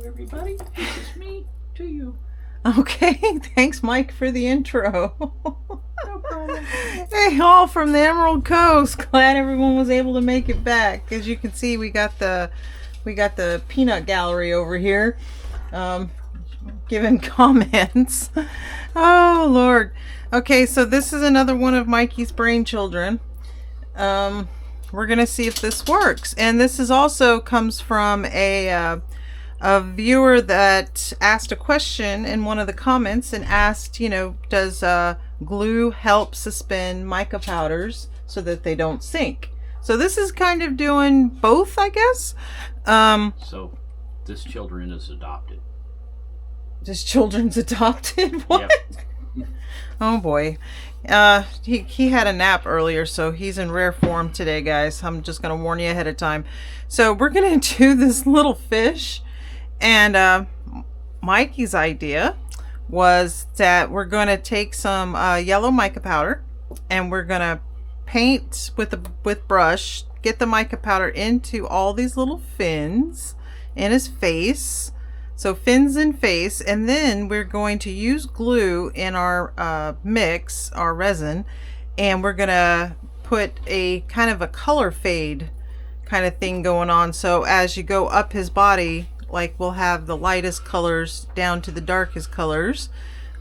everybody. This is me to you. Okay, thanks, Mike, for the intro. No problem. Hey, all from the Emerald Coast. Glad everyone was able to make it back. As you can see, we got the peanut gallery over here, giving comments. Oh Lord. Okay, so this is another one of Mikey's brain children. We're gonna see if this works, and this is also comes from a viewer that asked a question in one of the comments and asked, does glue help suspend mica powders so that they don't sink? So this is kind of doing both, I guess. So this children is adopted. This children's adopted? What? Yep. Oh boy. He had a nap earlier, so he's in rare form today, guys. I'm just going to warn you ahead of time. So we're going to do this little fish. And Mikey's idea was that we're going to take some yellow mica powder, and we're going to paint with brush, get the mica powder into all these little fins in his face. So fins and face, and then we're going to use glue in our mix, our resin, and we're going to put a kind of a color fade kind of thing going on. So as you go up his body, like we'll have the lightest colors down to the darkest colors,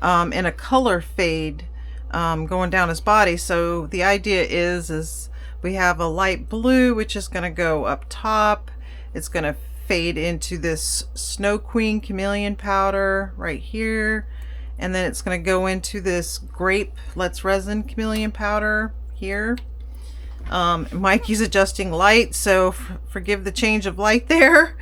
and a color fade going down his body. So the idea is we have a light blue, which is going to go up top. It's going to fade into this Snow Queen chameleon powder right here, and then it's going to go into this grape Let's Resin chameleon powder here. Mikey's adjusting light, so forgive the change of light there.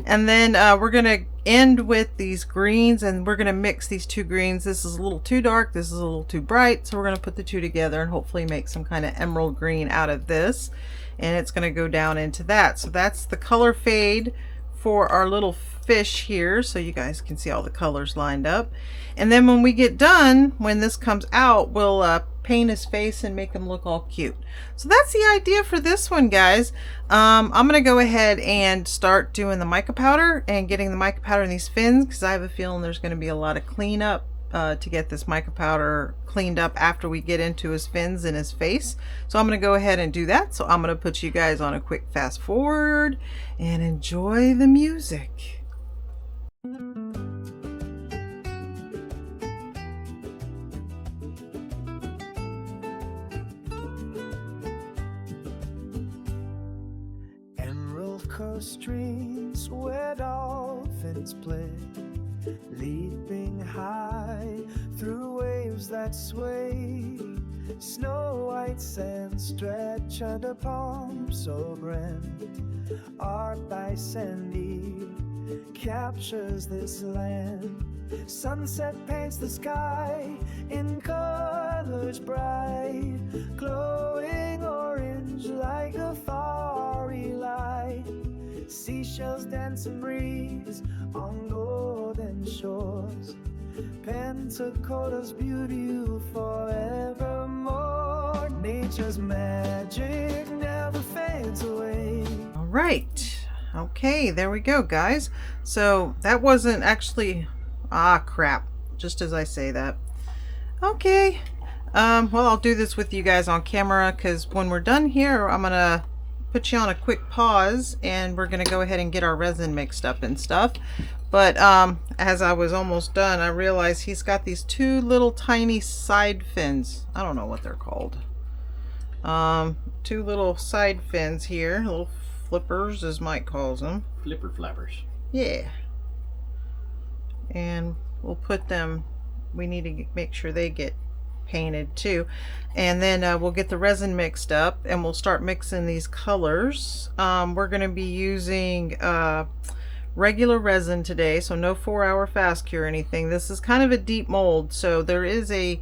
And then we're going to end with these greens, and we're going to mix these two greens. This is a little too dark, this is a little too bright, so we're going to put the two together and hopefully make some kind of emerald green out of this, and it's going to go down into that. So that's the color fade for our little fish here, so you guys can see all the colors lined up. And then when we get done, when this comes out, we'll paint his face and make him look all cute. So that's the idea for this one, guys. I'm gonna go ahead and start doing the mica powder and getting the mica powder in these fins, because I have a feeling there's going to be a lot of cleanup to get this mica powder cleaned up after we get into his fins and his face. So I'm going to go ahead and do that. So I'm going to put you guys on a quick fast forward and enjoy the music. Emerald Coast streams where dolphins play, leaping high through waves that sway. Snow white sand stretch under palms so grand. Art by sandy captures this land. Sunset paints the sky in colors bright, glowing orange like a fiery light. Seashells dance and breeze on golden shores. Pentacola's beauty forevermore. Nature's magic never fades away. All right. Okay, there we go, guys. So that wasn't actually... crap. Just as I say that. Okay. Well, I'll do this with you guys on camera, because when we're done here, I'm going to put you on a quick pause, and we're going to go ahead and get our resin mixed up and stuff. But as I was almost done, I realized he's got these two little tiny side fins. I don't know what they're called. Two little side fins here, little flippers as Mike calls them. Flipper flappers. Yeah. And we'll put them, we need to make sure they get painted too. And then we'll get the resin mixed up, and we'll start mixing these colors. We're going to be using regular resin today, so no 4-hour fast cure or anything. This is kind of a deep mold, so there is a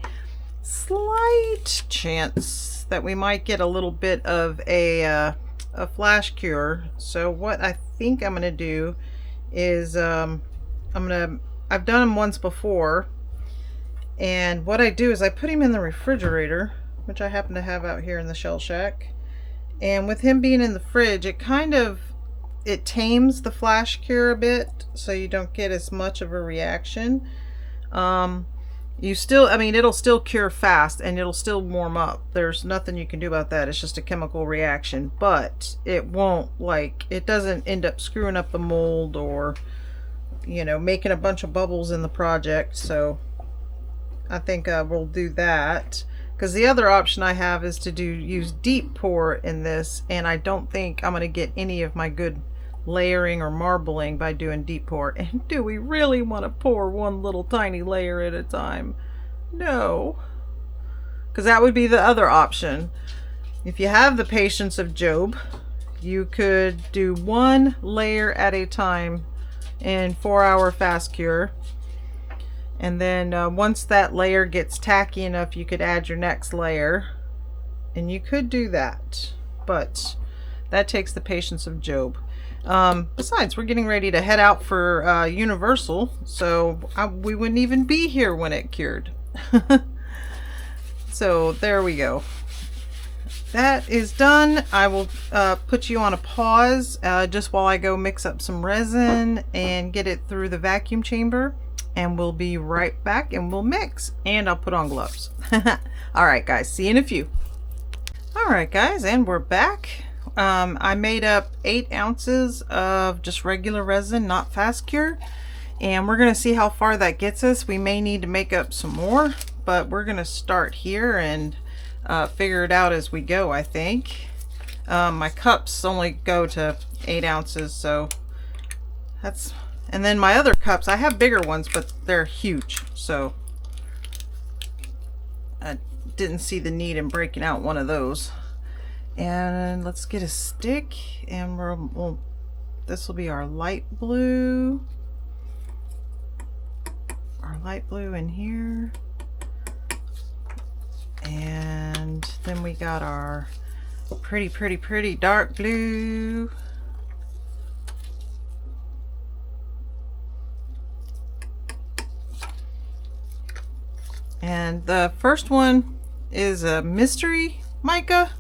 slight chance that we might get a little bit of a flash cure. So what I think I'm going to do is I've done them once before, and what I do is I put him in the refrigerator, which I happen to have out here in the shell shack. And with him being in the fridge, it kind of it tames the flash cure a bit, so you don't get as much of a reaction. You still, I mean, it'll still cure fast and it'll still warm up. There's nothing you can do about that. It's just a chemical reaction, but it won't, like, it doesn't end up screwing up the mold or, you know, making a bunch of bubbles in the project. So I think we'll do that, because the other option I have is to use deep pour in this, and I don't think I'm going to get any of my good layering or marbling by doing deep pour. And do we really want to pour one little tiny layer at a time? No, because that would be the other option. If you have the patience of Job, you could do one layer at a time in 4-hour fast cure, and then once that layer gets tacky enough, you could add your next layer, and you could do that, but that takes the patience of Job. Besides, we're getting ready to head out for Universal, so we wouldn't even be here when it cured. So there we go. That is done. I will put you on a pause just while I go mix up some resin and get it through the vacuum chamber, and we'll be right back and we'll mix, and I'll put on gloves. All right, guys, see you in a few. All right, guys, and we're back. I made up 8 ounces of just regular resin, not fast cure, and we're going to see how far that gets us. We may need to make up some more, but we're going to start here and figure it out as we go, I think. My cups only go to 8 ounces, so that's, and then my other cups, I have bigger ones, but they're huge, so I didn't see the need in breaking out one of those. And let's get a stick, and this will be our light blue. Our light blue in here. And then we got our pretty dark blue. And the first one is a mystery mica.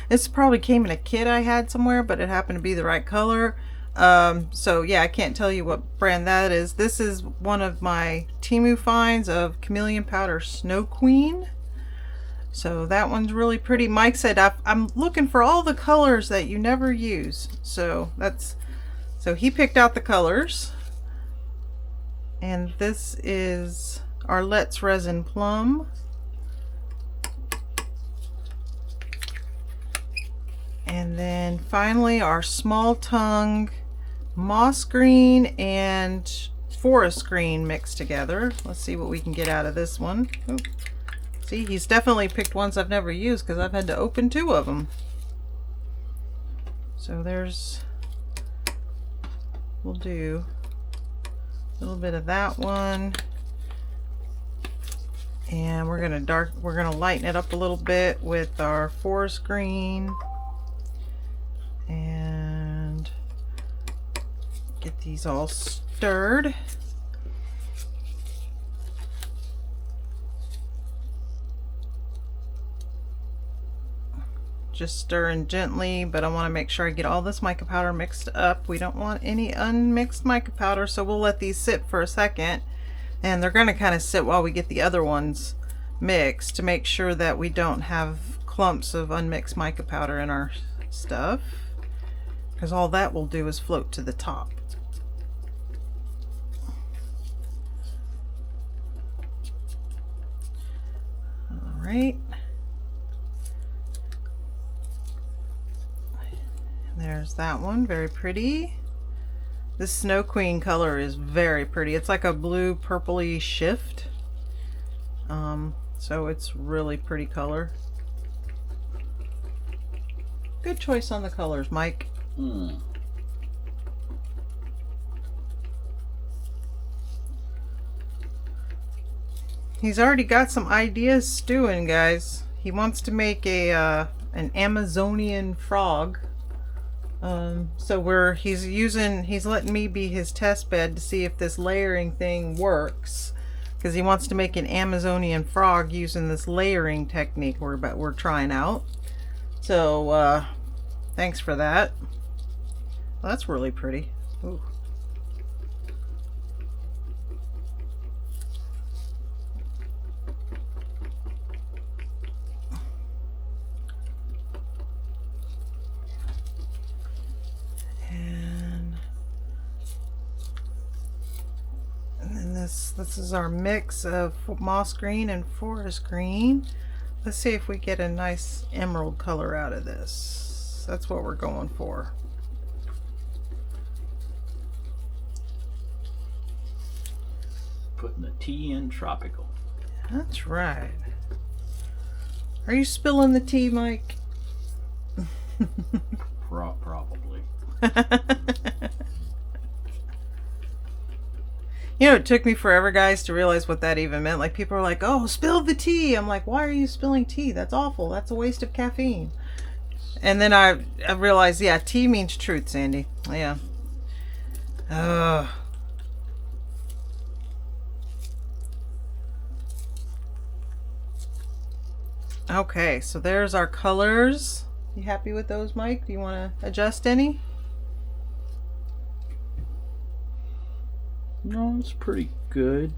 This probably came in a kit I had somewhere, but it happened to be the right color. So yeah, I can't tell you what brand that is. This is one of my Temu finds of Chameleon Powder Snow Queen. So that one's really pretty. Mike said, I'm looking for all the colors that you never use. So he picked out the colors. And this is our Let's Resin Plum. And then finally our Small Tongue Moss Green and Forest Green mixed together. Let's see what we can get out of this one. Oop. See, he's definitely picked ones I've never used because I've had to open 2 of them. So we'll do a little bit of that one. And we're gonna lighten it up a little bit with our Forest Green. And get these all stirred. Just stirring gently, but I want to make sure I get all this mica powder mixed up. We don't want any unmixed mica powder, so we'll let these sit for a second, and they're going to kind of sit while we get the other ones mixed to make sure that we don't have clumps of unmixed mica powder in our stuff, because all that will do is float to the top. All right. There's that one, very pretty. This Snow Queen color is very pretty. It's like a blue purpley shift. So it's really pretty color. Good choice on the colors, Mike. He's already got some ideas stewing, guys. He wants to make an Amazonian frog. So he's letting me be his test bed to see if this layering thing works, because he wants to make an Amazonian frog using this layering technique we're trying out. So thanks for that. That's really pretty. Ooh. And then this is our mix of moss green and forest green. Let's see if we get a nice emerald color out of this. That's what we're going for. Putting the tea in tropical. That's right. Are you spilling the tea, Mike? Probably. You know, it took me forever, guys, to realize what that even meant. Like, people are like, oh, spill the tea. I'm like, why are you spilling tea? That's awful. That's a waste of caffeine. And then I realized, yeah, tea means truth, Sandy. Yeah. Okay, so there's our colors. You happy with those, Mike? Do you want to adjust any? No, it's pretty good.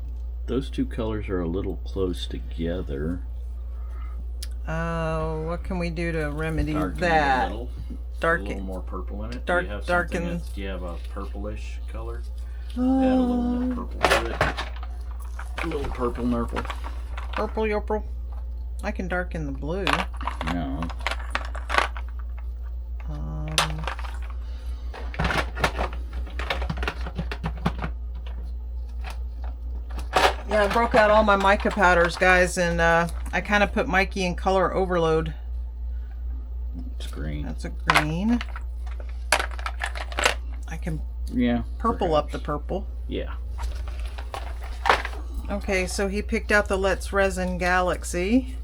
Those two colors are a little close together. What can we do to remedy Darken that? a Darken. little more purple in it. Dark- do you have darken. something do you have a purplish color? Add a little more purple to it. A little purple nurple. Purple, yopple. I can darken the blue. No. Yeah, I broke out all my mica powders, guys, and I kind of put Mikey in color overload. It's green. That's a green. I can purple up the purple. Yeah. Okay, so he picked out the Let's Resin Galaxy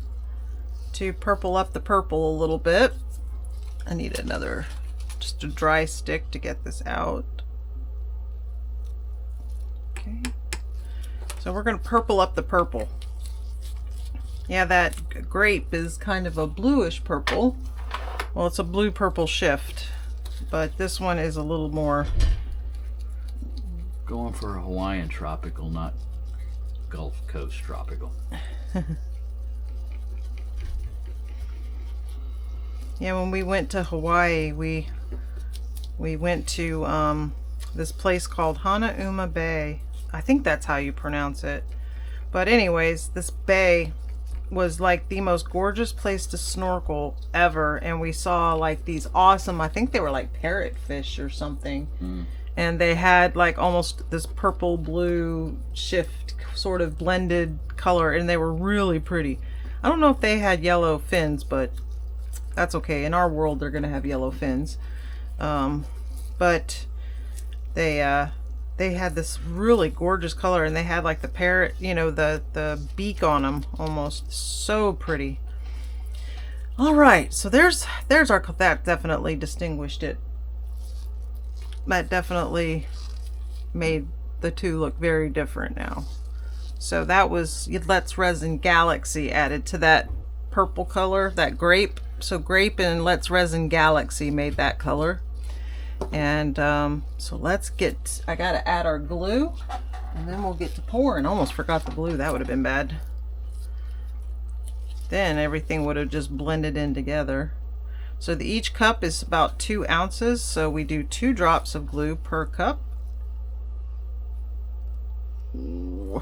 to purple up the purple a little bit. I need another, just a dry stick to get this out. Okay. So we're going to purple up the purple. Yeah, that grape is kind of a bluish purple. Well, it's a blue-purple shift, but this one is a little more... Going for a Hawaiian tropical, not Gulf Coast tropical. Yeah, when we went to Hawaii, we went to this place called Hanauma Bay. I think that's how you pronounce it. But anyways, this bay was like the most gorgeous place to snorkel ever, and we saw like these awesome, I think they were like parrotfish or something. And they had like almost this purple blue shift sort of blended color, and they were really pretty. I don't know if they had yellow fins, but that's okay. In our world they're gonna have yellow fins. But they had this really gorgeous color, and they had like the parrot, you know, the beak on them, almost. So pretty. All right, so there's our, that definitely distinguished it. That definitely made the two look very different now. So that was Let's Resin Galaxy added to that purple color, that grape. So grape and Let's Resin Galaxy made that color. And so let's get, I gotta add our glue, and then we'll get to pouring. Almost forgot the glue. That would have been bad. Then everything would have just blended in together. So each cup is about 2 ounces, so we do 2 drops of glue per cup. Ooh.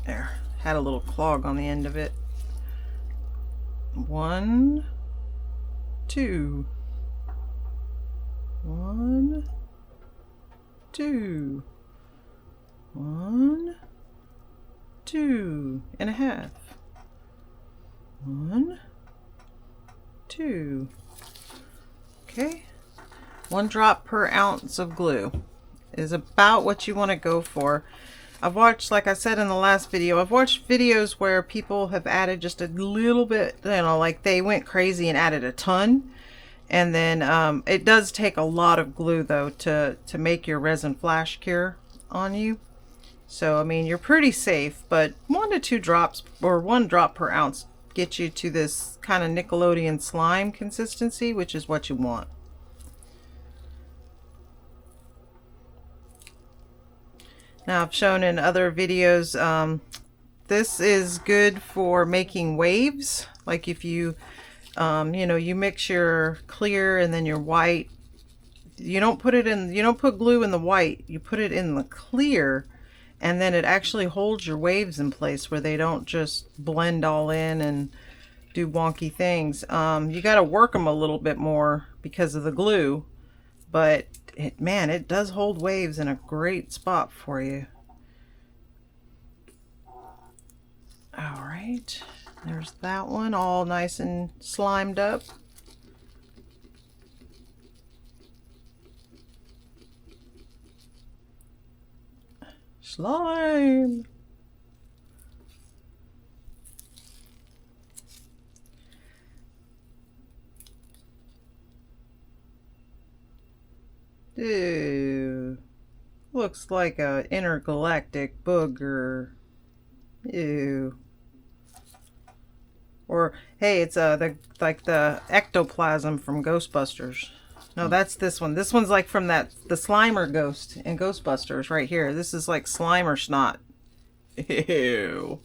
There, had a little clog on the end of it. 1, 2. 1, 2. 1, 2 and a half. 1, 2. Okay. 1 drop per ounce of glue is about what you want to go for. I've watched, like I said in the last video, I've watched videos where people have added just a little bit, you know, like they went crazy and added a ton. And then it does take a lot of glue though to make your resin flash cure on you. So I mean, you're pretty safe, but 1 to 2 drops or 1 drop per ounce get you to this kind of Nickelodeon slime consistency, which is what you want. Now, I've shown in other videos, this is good for making waves. Like if you, you know, you mix your clear and then your white. You don't put glue in the white. You put it in the clear, and then it actually holds your waves in place where they don't just blend all in and do wonky things. You got to work them a little bit more because of the glue, but man, it does hold waves in a great spot for you. All right, there's that one all nice and slimed up. Slime. Ew. Looks like a intergalactic booger. Ew. Or hey, it's like the ectoplasm from Ghostbusters. No, that's this one. This one's like from the Slimer ghost in Ghostbusters right here. This is like Slimer snot. Ew.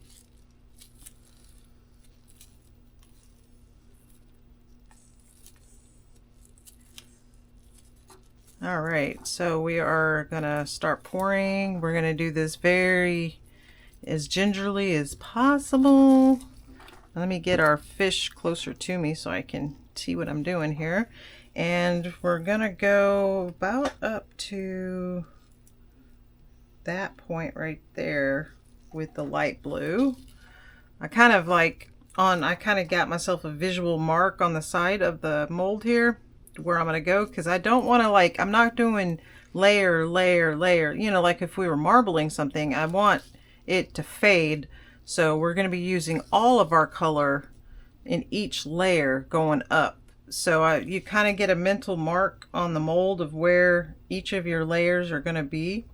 All right, so we are gonna start pouring. We're gonna do this as gingerly as possible. Let me get our fish closer to me so I can see what I'm doing here. And we're gonna go about up to that point right there with the light blue. I kind of got myself a visual mark on the side of the mold here where I'm gonna go, because I don't want to, I'm not doing layer, you know, like if we were marbling something. I want it to fade, so we're going to be using all of our color in each layer going up. So you kind of get a mental mark on the mold of where each of your layers are going to be,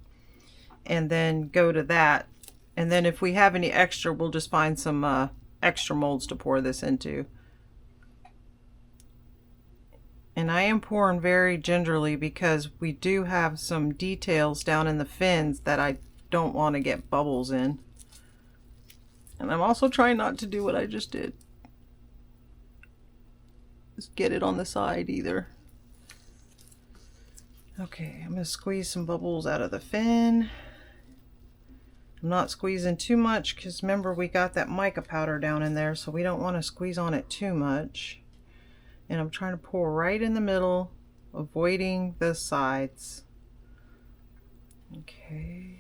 and then go to that. And then if we have any extra, we'll just find some extra molds to pour this into. And I am pouring very gingerly because we do have some details down in the fins that I don't want to get bubbles in. And I'm also trying not to do what I just did. Just get it on the side either. Okay, I'm going to squeeze some bubbles out of the fin. I'm not squeezing too much because remember we got that mica powder down in there, so we don't want to squeeze on it too much. And I'm trying to pour right in the middle, avoiding the sides. Okay.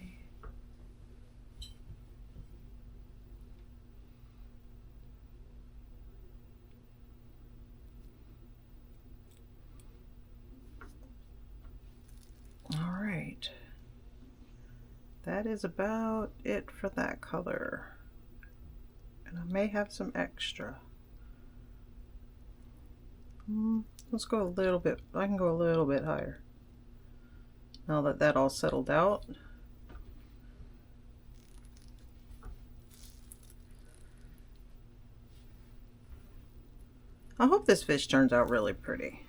All right. That is about it for that color. And I may have some extra. Let's go a little bit. I can go a little bit higher. Now that that all settled out. I hope this fish turns out really pretty.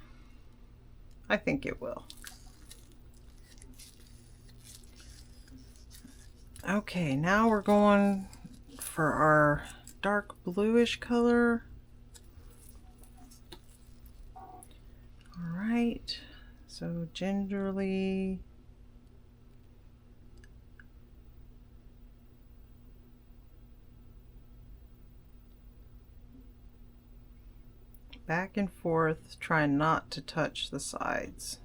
I think it will. Okay, now we're going for our dark bluish color. Alright, so gingerly. Back and forth, trying not to touch the sides.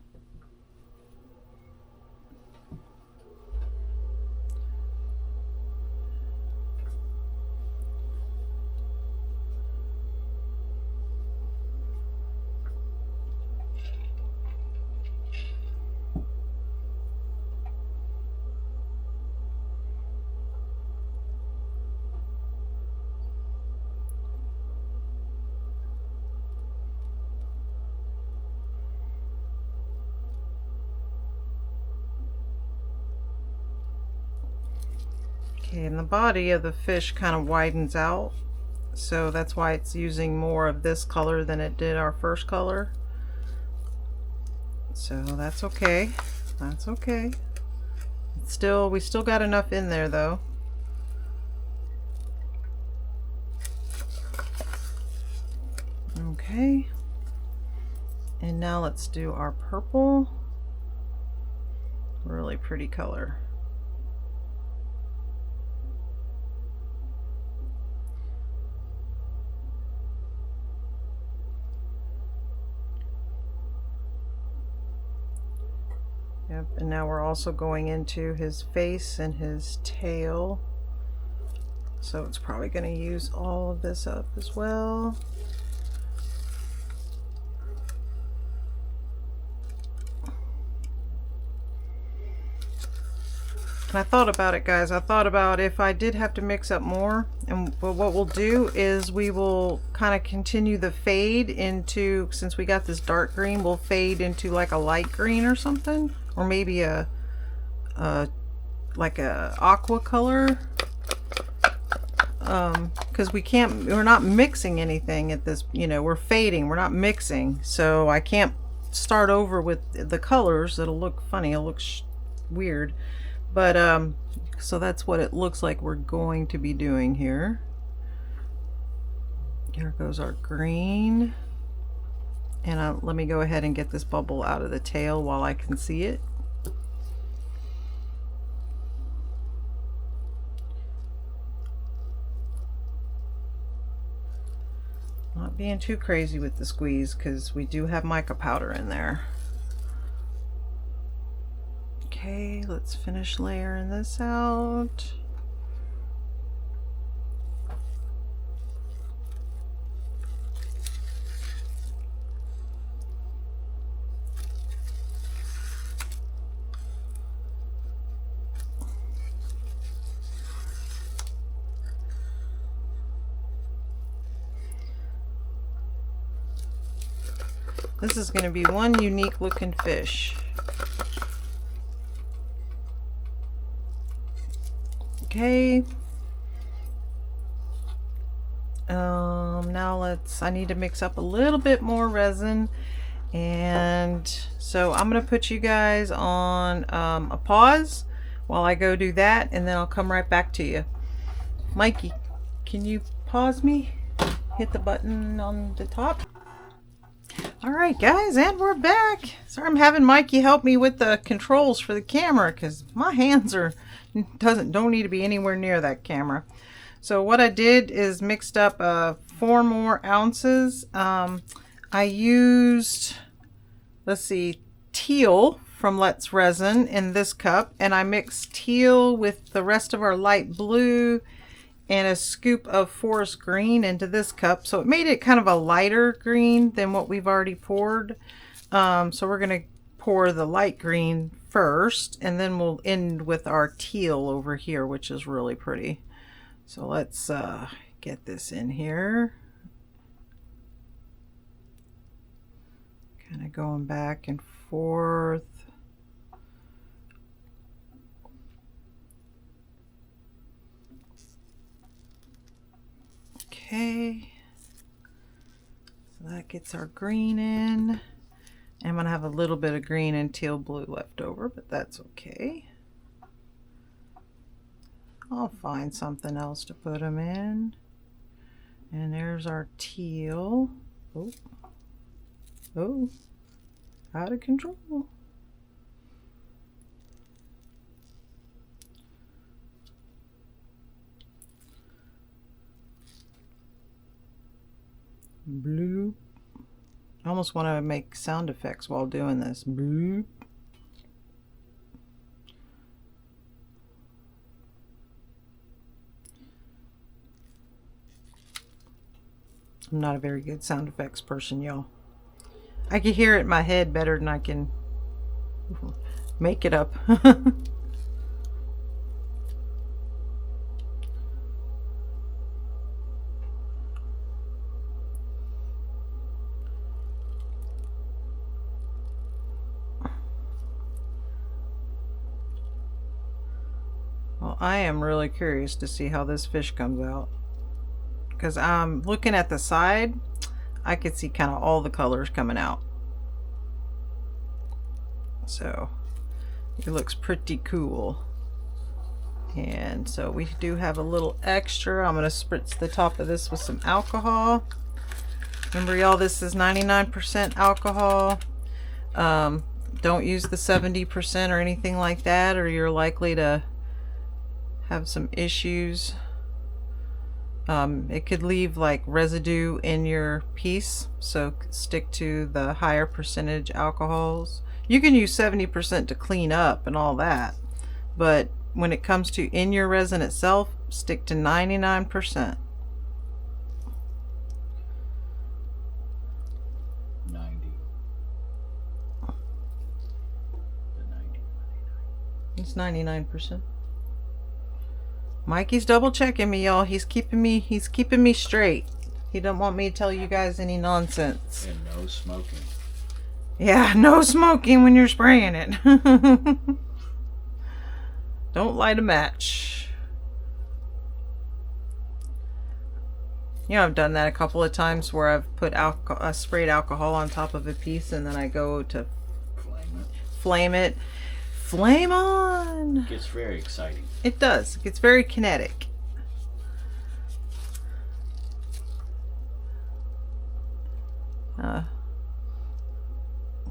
Okay, and the body of the fish kind of widens out, so that's why it's using more of this color than it did our first color. So that's okay. That's okay. Still, we still got enough in there though. Okay. And now let's do our purple. Really pretty color. Yep, and now we're also going into his face and his tail. So it's probably going to use all of this up as well. And I thought about it, guys. I thought about if I did have to mix up more, and what we'll do is we will kind of continue the fade into, since we got this dark green, we'll fade into like a light green or something, or maybe a like a aqua color, because we're not mixing anything at this, you know, we're fading, we're not mixing, so I can't start over with the colors. It'll look funny, it'll look weird. But so that's what it looks like we're going to be doing here. Here goes our green. And let me go ahead and get this bubble out of the tail while I can see it. Not being too crazy with the squeeze because we do have mica powder in there. Okay, let's finish layering this out. This is going to be one unique looking fish. Okay. Now I need to mix up a little bit more resin, and so I'm going to put you guys on a pause while I go do that, and then I'll come right back to you. Mikey, can you pause me? Hit the button on the top. Alright guys, and we're back. Sorry, I'm having Mikey help me with the controls for the camera because my hands don't need to be anywhere near that camera. So what I did is mixed up 4 more ounces. I used, let's see, teal from Let's Resin in this cup, and I mixed teal with the rest of our light blue and a scoop of forest green into this cup, so it made it kind of a lighter green than what we've already poured. So we're going to pour the light green first, and then we'll end with our teal over here, which is really pretty. So let's get this in here. Kind of going back and forth. Okay, so that gets our green in. I'm going to have a little bit of green and teal blue left over, but that's okay. I'll find something else to put them in. And there's our teal. Oh, out of control. Bloop. I almost want to make sound effects while doing this. Bloop. I'm not a very good sound effects person, y'all. I can hear it in my head better than I can make it up. Well, I am really curious to see how this fish comes out. because I'm looking at the side, I could see kind of all the colors coming out. So it looks pretty cool. And so we do have a little extra. I'm going to spritz the top of this with some alcohol. Remember y'all, this is 99% alcohol. Don't use the 70% or anything like that, or you're likely to have some issues. It could leave like residue in your piece, so stick to the higher percentage alcohols. You can use 70% to clean up and all that, but when it comes to in your resin itself, stick to 99%. 90. The 90. It's 99%. Mikey's double checking me, y'all. He's keeping me straight. He don't want me to tell you guys any nonsense. And no smoking. Yeah, no smoking when you're spraying it. Don't light a match. You know, I've done that a couple of times where I've put sprayed alcohol on top of a piece, and then I go to flame it. Flame on! It gets very exciting. It does. It gets very kinetic.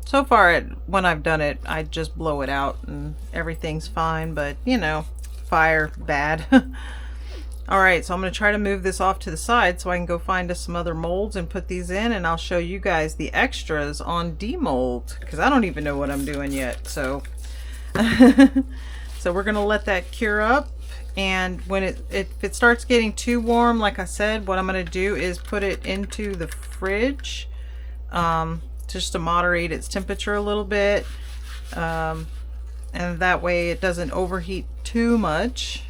So far, when I've done it, I just blow it out and everything's fine, but you know, fire, bad. Alright, so I'm going to try to move this off to the side so I can go find us some other molds and put these in, and I'll show you guys the extras on demold, because I don't even know what I'm doing yet. So so we're going to let that cure up, and when if it starts getting too warm, like I said, what I'm going to do is put it into the fridge, just to moderate its temperature a little bit, and that way it doesn't overheat too much.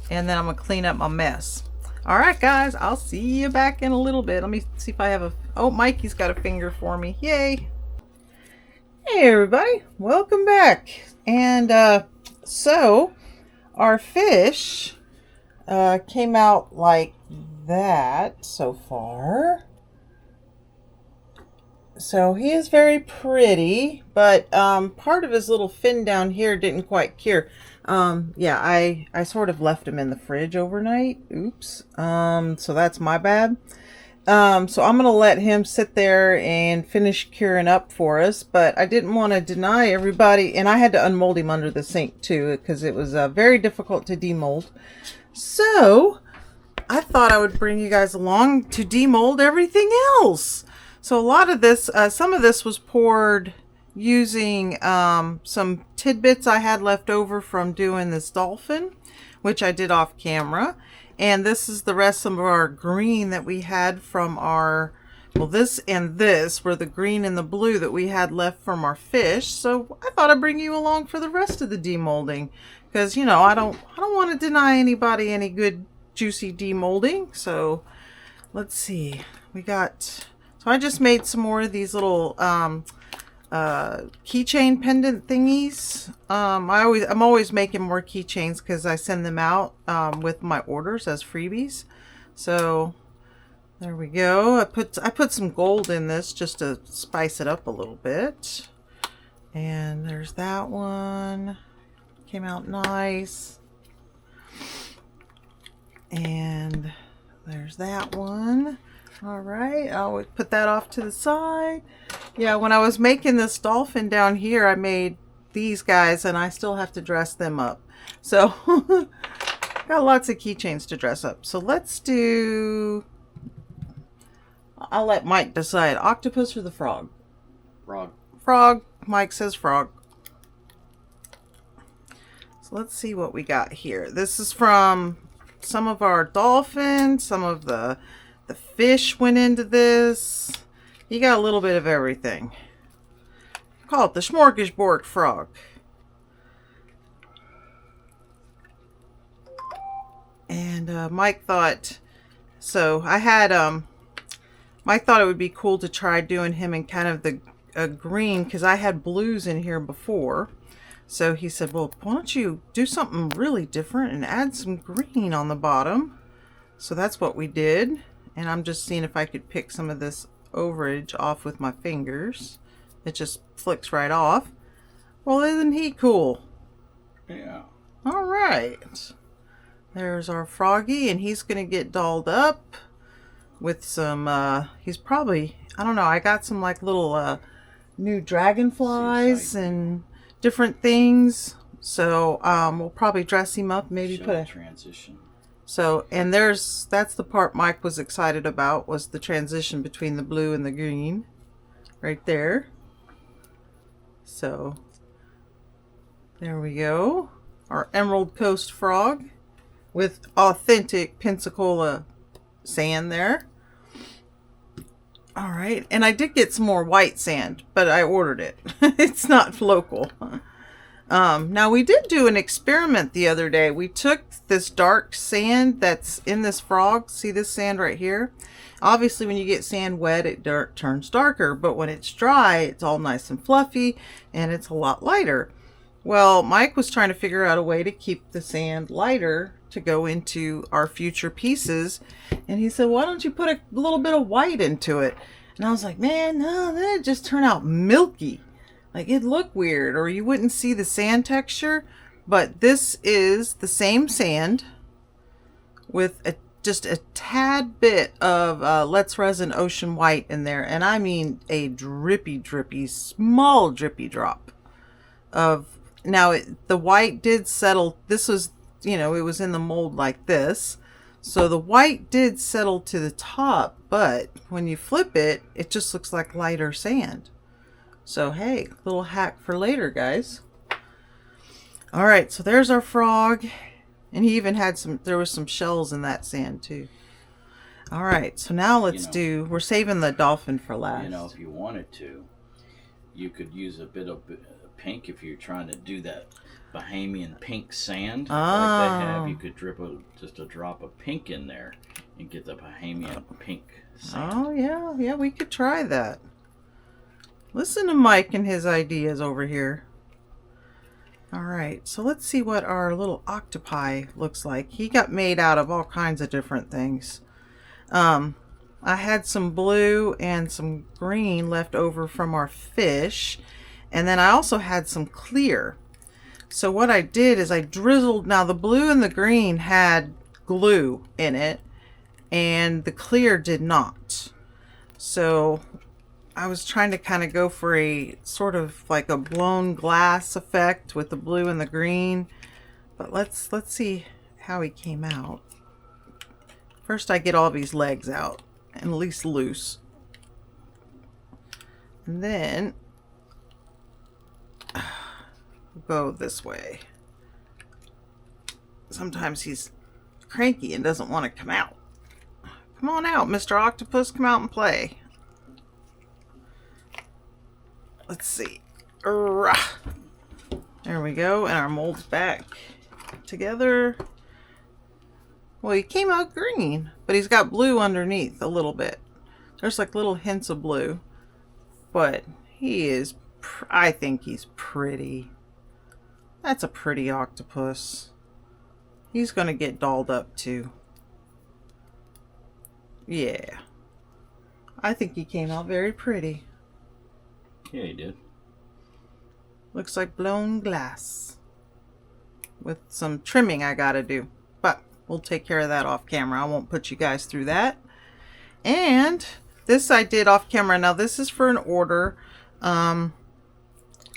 And then I'm gonna clean up my mess. All right, guys, I'll see you back in a little bit. Let me see if I have oh, Mikey's got a finger for me. Yay. Hey everybody, welcome back. And so our fish came out like that so far. So he is very pretty, but part of his little fin down here didn't quite cure. Yeah, I sort of left him in the fridge overnight. Oops. So that's my bad. So I'm gonna let him sit there and finish curing up for us, but I didn't want to deny everybody, and I had to unmold him under the sink too, because it was very difficult to demold. So I thought I would bring you guys along to demold everything else. So a lot of this, some of this was poured using some tidbits I had left over from doing this dolphin, which I did off camera. And this is the rest of our green that we had from our, well, this and this were the green and the blue that we had left from our fish. So I thought I'd bring you along for the rest of the demolding, because, you know, I don't want to deny anybody any good juicy demolding. So let's see, we got, so I just made some more of these little keychain pendant thingies. I'm always making more keychains because I send them out with my orders as freebies. So there we go. I put some gold in this just to spice it up a little bit. And there's that one. Came out nice. And there's that one. All right, I'll put that off to the side. Yeah, when I was making this dolphin down here, I made these guys, and I still have to dress them up. So got lots of keychains to dress up. So let's do, I'll let Mike decide, octopus or the frog? Frog. Frog. Mike says frog. So let's see what we got here. This is from some of our dolphins, some of the fish went into this. You got a little bit of everything. Call it the smorgasbord frog. And Mike thought, so I had, Mike thought it would be cool to try doing him in kind of the green, because I had blues in here before. So he said, well, why don't you do something really different and add some green on the bottom? So that's what we did. And I'm just seeing if I could pick some of this overage off with my fingers. It just flicks right off. Well, isn't he cool? Yeah. All right. There's our froggy, and he's going to get dolled up with some, he's probably, I don't know, I got some like little new dragonflies and different things. So we'll probably dress him up, maybe put a transition. So, and that's the part Mike was excited about, was the transition between the blue and the green right there. So there we go. Our Emerald Coast frog with authentic Pensacola sand there. All right. And I did get some more white sand, but I ordered it. It's not local. Now we did do an experiment the other day. We took this dark sand that's in this frog. See this sand right here? Obviously when you get sand wet, it turns darker, but when it's dry, it's all nice and fluffy and it's a lot lighter. Well, Mike was trying to figure out a way to keep the sand lighter to go into our future pieces. And he said, why don't you put a little bit of white into it? And I was like, man, no, that'd just turn out milky. Like, it'd look weird, or you wouldn't see the sand texture. But this is the same sand with just a tad bit of Let's Resin Ocean White in there. And I mean a drippy, small drippy drop of... Now, the white did settle. This was, you know, it was in the mold like this. So the white did settle to the top, but when you flip it, it just looks like lighter sand. So, hey, little hack for later, guys. All right, so there's our frog. And he even had there was some shells in that sand, too. All right, so now we're saving the dolphin for last. You know, if you wanted to, you could use a bit of pink if you're trying to do that Bahamian pink sand like they have. You could drip just a drop of pink in there and get the Bahamian pink sand. Oh, yeah, we could try that. Listen to Mike and his ideas over here. All right, so let's see what our little octopi looks like. He got made out of all kinds of different things. I had some blue and some green left over from our fish. And then I also had some clear. So what I did is I drizzled. Now the blue and the green had glue in it, and the clear did not. So I was trying to kind of go for a sort of like a blown glass effect with the blue and the green. But let's see how he came out. First I get all these legs out, and at least loose. And then go this way. Sometimes he's cranky and doesn't want to come out. Come on out, Mr. Octopus. Come out and play. Let's see. There we go. And our mold's back together. Well, he came out green, but he's got blue underneath a little bit. There's like little hints of blue. But he is, I think he's pretty. That's a pretty octopus. He's going to get dolled up too. Yeah. I think he came out very pretty. Yeah, he did. Looks like blown glass. With some trimming I got to do. But we'll take care of that off camera. I won't put you guys through that. And this I did off camera. Now this is for an order.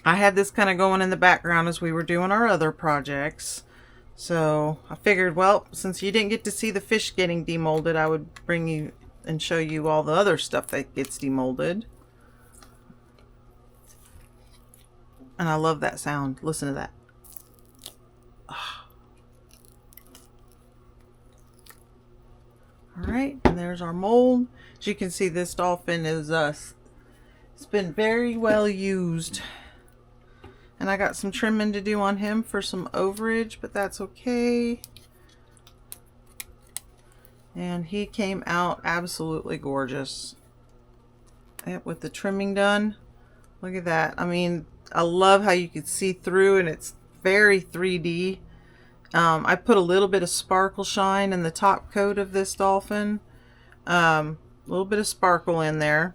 I had this kind of going in the background as we were doing our other projects. So I figured, well, since you didn't get to see the fish getting demolded, I would bring you and show you all the other stuff that gets demolded. And I love that sound. Listen to that. All right, and there's our mold. As you can see, this dolphin is it's been very well used. And I got some trimming to do on him for some overage, but that's okay. And he came out absolutely gorgeous. Yep, with the trimming done. Look at that. I mean, I love how you can see through, and it's very 3D. I put a little bit of sparkle shine in the top coat of this dolphin. A little bit of sparkle in there.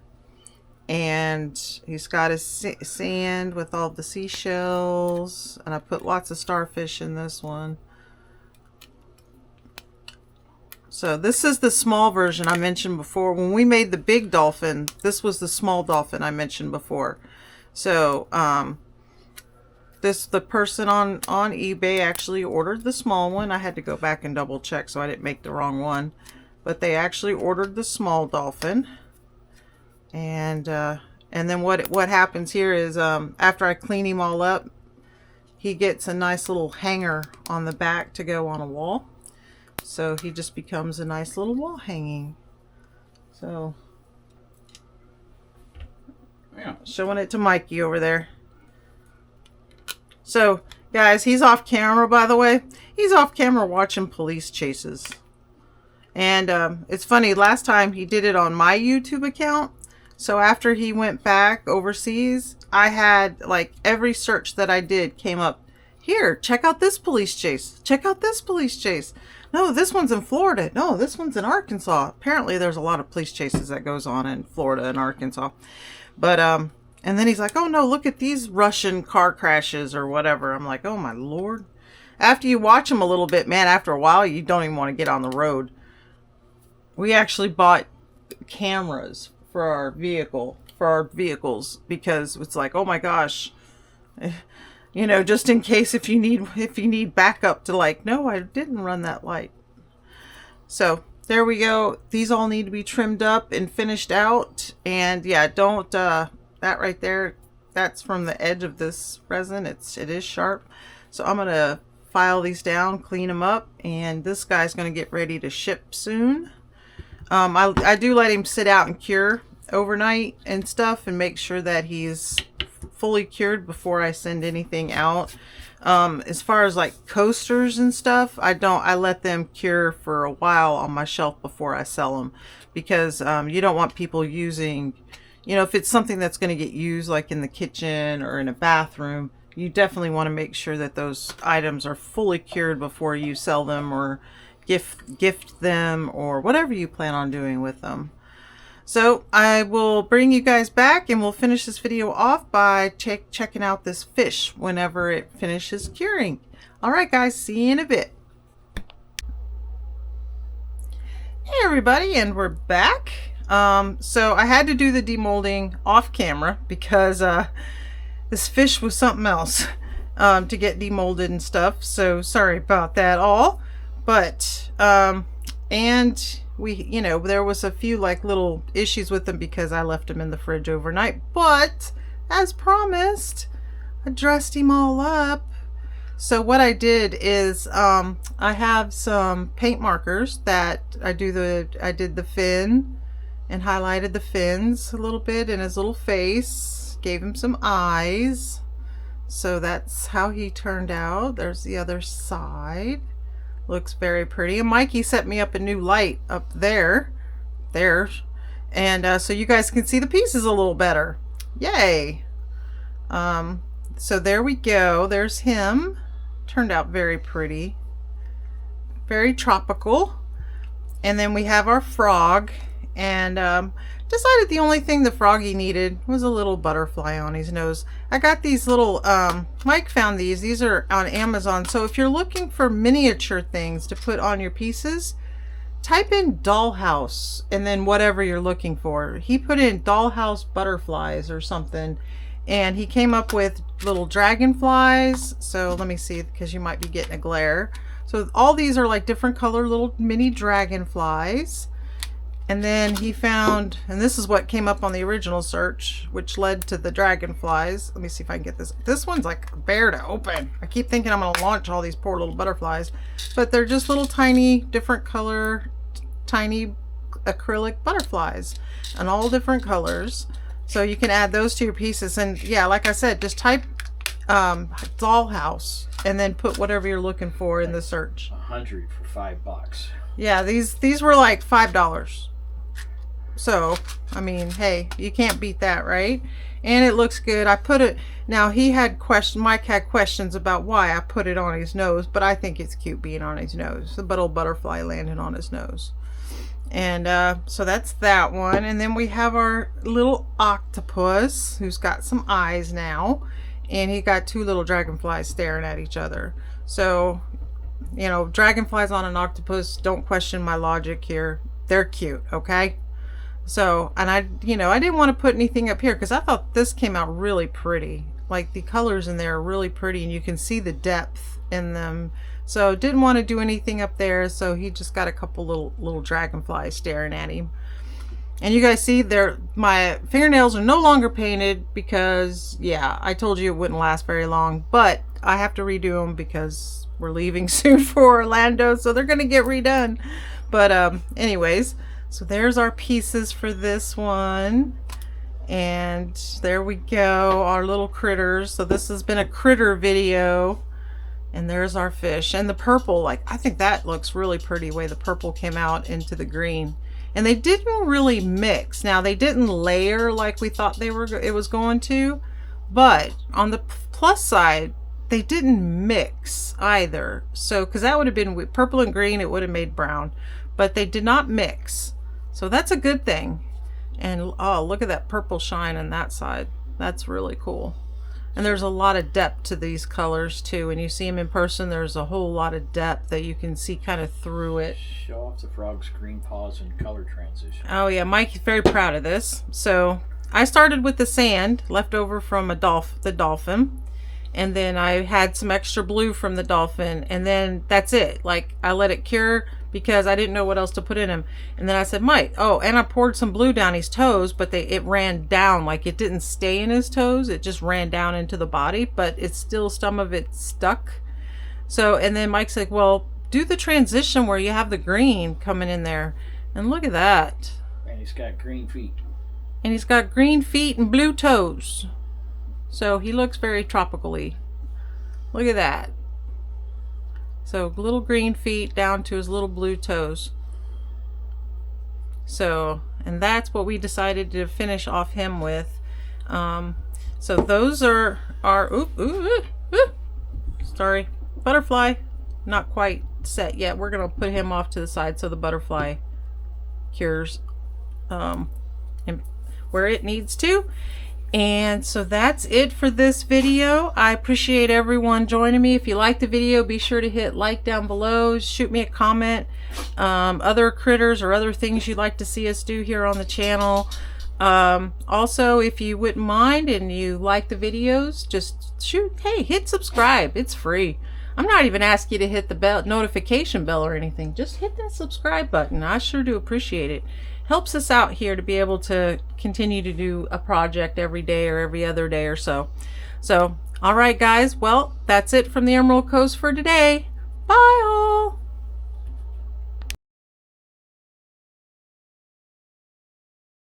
And he's got his sand with all the seashells. And I put lots of starfish in this one. So this is the small version I mentioned before. When we made the big dolphin, this was the small dolphin I mentioned before. So the person on eBay actually ordered the small one. I had to go back and double check so I didn't make the wrong one. But they actually ordered the small dolphin. And then what happens here is after I clean him all up, he gets a nice little hanger on the back to go on a wall. So he just becomes a nice little wall hanging. So, yeah, showing it to Mikey over there. So, guys, he's off camera, by the way. He's off camera watching police chases. And it's funny, last time he did it on my YouTube account. So after he went back overseas, I had, like, every search that I did came up. Here, check out this police chase. Check out this police chase. No, this one's in Florida. No, this one's in Arkansas. Apparently, there's a lot of police chases that goes on in Florida and Arkansas. But, and then he's like, oh no, look at these Russian car crashes or whatever. I'm like, oh my Lord. After you watch them a little bit, man, after a while, you don't even want to get on the road. We actually bought cameras for our vehicles, because it's like, oh my gosh, you know, just in case if you need backup to, like, no, I didn't run that light. So there we go. These all need to be trimmed up and finished out. And yeah, don't that right there, that's from the edge of this resin. It is sharp. So I'm gonna file these down, clean them up, and this guy's gonna get ready to ship soon. I do let him sit out and cure overnight and stuff, and make sure that he's fully cured before I send anything out. As far as like coasters and stuff, I let them cure for a while on my shelf before I sell them, because you don't want people using, you know, if it's something that's going to get used like in the kitchen or in a bathroom, you definitely want to make sure that those items are fully cured before you sell them or gift them or whatever you plan on doing with them. So I will bring you guys back and we'll finish this video off by checking out this fish whenever it finishes curing. All right, guys, see you in a bit. Hey everybody, and we're back. So I had to do the demolding off camera because this fish was something else to get demolded and stuff. So sorry about that all. But and we, you know, there was a few like little issues with them because I left them in the fridge overnight, but as promised, I dressed him all up. So what I did is I have some paint markers that I did the fin and highlighted the fins a little bit in his little face, gave him some eyes. So that's how he turned out. There's the other side. Looks very pretty. And Mikey set me up a new light up there. And so you guys can see the pieces a little better. Yay. So there we go. There's him. Turned out very pretty. Very tropical. And then we have our frog. And decided the only thing the froggy needed was a little butterfly on his nose. I got these little, Mike found these. These are on Amazon. So if you're looking for miniature things to put on your pieces, type in dollhouse and then whatever you're looking for. He put in dollhouse butterflies or something, and he came up with little dragonflies. So let me see, because you might be getting a glare. So all these are like different color little mini dragonflies. And then he found, and this is what came up on the original search, which led to the dragonflies. Let me see if I can get this. This one's like bare to open. I keep thinking I'm going to launch all these poor little butterflies, but they're just little tiny, different color, tiny acrylic butterflies and all different colors. So you can add those to your pieces. And yeah, like I said, just type dollhouse and then put whatever you're looking for in the search. 100 for $5. Yeah, these were like $5. So, I mean, hey, you can't beat that, right? And it looks good. I put it, now Mike had questions about why I put it on his nose, but I think it's cute being on his nose. The little butterfly landing on his nose. And so that's that one. And then we have our little octopus who's got some eyes now. And he got two little dragonflies staring at each other. So, you know, dragonflies on an octopus, don't question my logic here. They're cute, okay? So, and I didn't want to put anything up here because I thought this came out really pretty. Like the colors in there are really pretty and you can see the depth in them. So didn't want to do anything up there. So he just got a couple little dragonflies staring at him. And you guys see my fingernails are no longer painted because, yeah, I told you it wouldn't last very long. But I have to redo them because we're leaving soon for Orlando. So they're going to get redone. But anyways, so there's our pieces for this one. And there we go, our little critters. So this has been a critter video. And there's our fish. And the purple, like, I think that looks really pretty, the way the purple came out into the green. And they didn't really mix. Now, they didn't layer like we thought it was going to. But on the plus side, they didn't mix either. So, because that would have been with purple and green, it would have made brown. But they did not mix. So that's a good thing. And oh, look at that purple shine on that side. That's really cool. And there's a lot of depth to these colors too. When you see them in person, there's a whole lot of depth that you can see kind of through it. Show off the frog's green paws and color transition. Oh yeah, Mike's very proud of this. So I started with the sand left over from the dolphin. And then I had some extra blue from the dolphin. And then that's it. Like, I let it cure because I didn't know what else to put in him. And then I said, Mike, oh, and I poured some blue down his toes, but it ran down. Like, it didn't stay in his toes. It just ran down into the body, but it's still, some of it stuck. So, and then Mike's like, well, do the transition where you have the green coming in there. And look at that. And he's got green feet. And he's got green feet and blue toes. So he looks very tropical-y. Look at that. So little green feet down to his little blue toes. So, and that's what we decided to finish off him with. So those are our, sorry, butterfly, not quite set yet. We're going to put him off to the side so the butterfly cures where it needs to. And so that's it for this video. I appreciate everyone joining me. If you like the video, be sure to hit like down below. Shoot me a comment. Other critters or other things you'd like to see us do here on the channel. Also, if you wouldn't mind and you like the videos, just hit subscribe. It's free. I'm not even asking you to hit the notification bell or anything. Just hit that subscribe button. I sure do appreciate it. Helps us out here to be able to continue to do a project every day or every other day or so. So, all right, guys. Well, that's it from the Emerald Coast for today. Bye, all.